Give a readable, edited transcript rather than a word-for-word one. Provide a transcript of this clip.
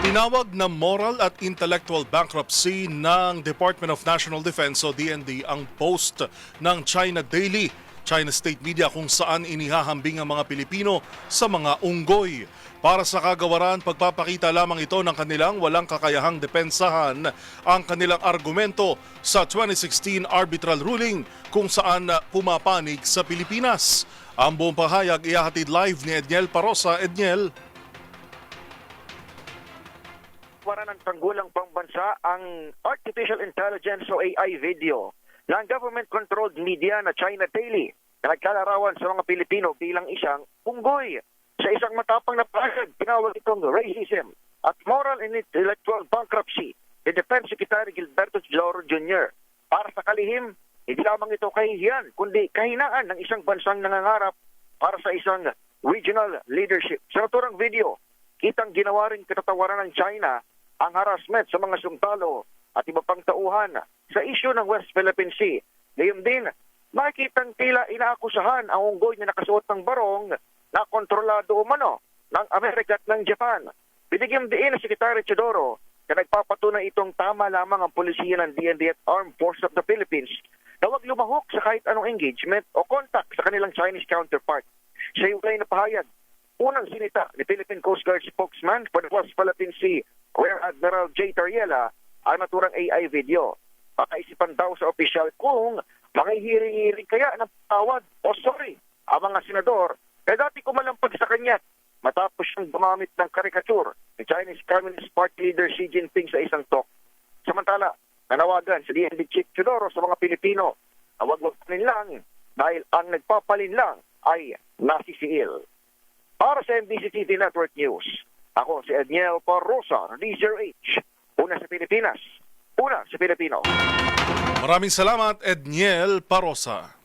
Tinawag na moral at intellectual bankruptcy ng Department of National Defense o DND ang post ng China Daily, China State Media, kung saan inihahambing ang mga Pilipino sa mga unggoy. Para sa kagawaran, pagpapakita lamang ito ng kanilang walang kakayahang depensahan ang kanilang argumento sa 2016 arbitral ruling kung saan pumapanig sa Pilipinas. Ang buong pahayag ihahatid live ni Edniel Parosa. Edniel. Wala ng tanggulang pambansa ang Artificial Intelligence o AI video ng government-controlled media na China Daily na nagkalarawan sa mga Pilipino bilang isang unggoy. Sa isang matapang na pahayag, tinawag itong racism at moral and intellectual bankruptcy ni Defense Secretary Gilberto Chodoro Jr. Para sa kalihim, hindi lamang ito kahihiyan, kundi kahinaan ng isang bansang nangangarap para sa isang regional leadership. Sa naturang video, kitang ginawa rin katatawaran ng China ang harassment sa mga sundalo at iba pang tauhan sa isyu ng West Philippine Sea. Ngayon din, makikitang tila inaakusahan ang unggoy na nakasuot ng barong na kontrolado umano ng Amerika at ng Japan. Binigyang diin ng Secretary Chodoro na nagpapatunay itong tama lamang ang polisiya ng DND at Armed Forces of the Philippines na huwag lumahok sa kahit anong engagement o contact sa kanilang Chinese counterpart. Sa iulay na pahayag, unang sinita ni Philippine Coast Guard spokesman for the West Philippine Sea, Rear Admiral J. Tariela, ang naturang AI video. Pakaisipan daw sa opisyal kung manghihiring-hiring kaya ng tawad o sorry ang mga senador na dati kumalampag sa kanya matapos siyang gumamit ng karikatur ni Chinese Communist Party leader Xi Jinping sa isang talk. Samantala, nanawagan si DND Chief Chodoro sa mga Pilipino na huwag lang dahil ang nagpapalin lang ay nasisiil. Para sa MBC TV Network News, ako si Edniel Parosa, DZRH. Una sa Pilipinas, una sa Pilipino. Maraming salamat, Edniel Parosa.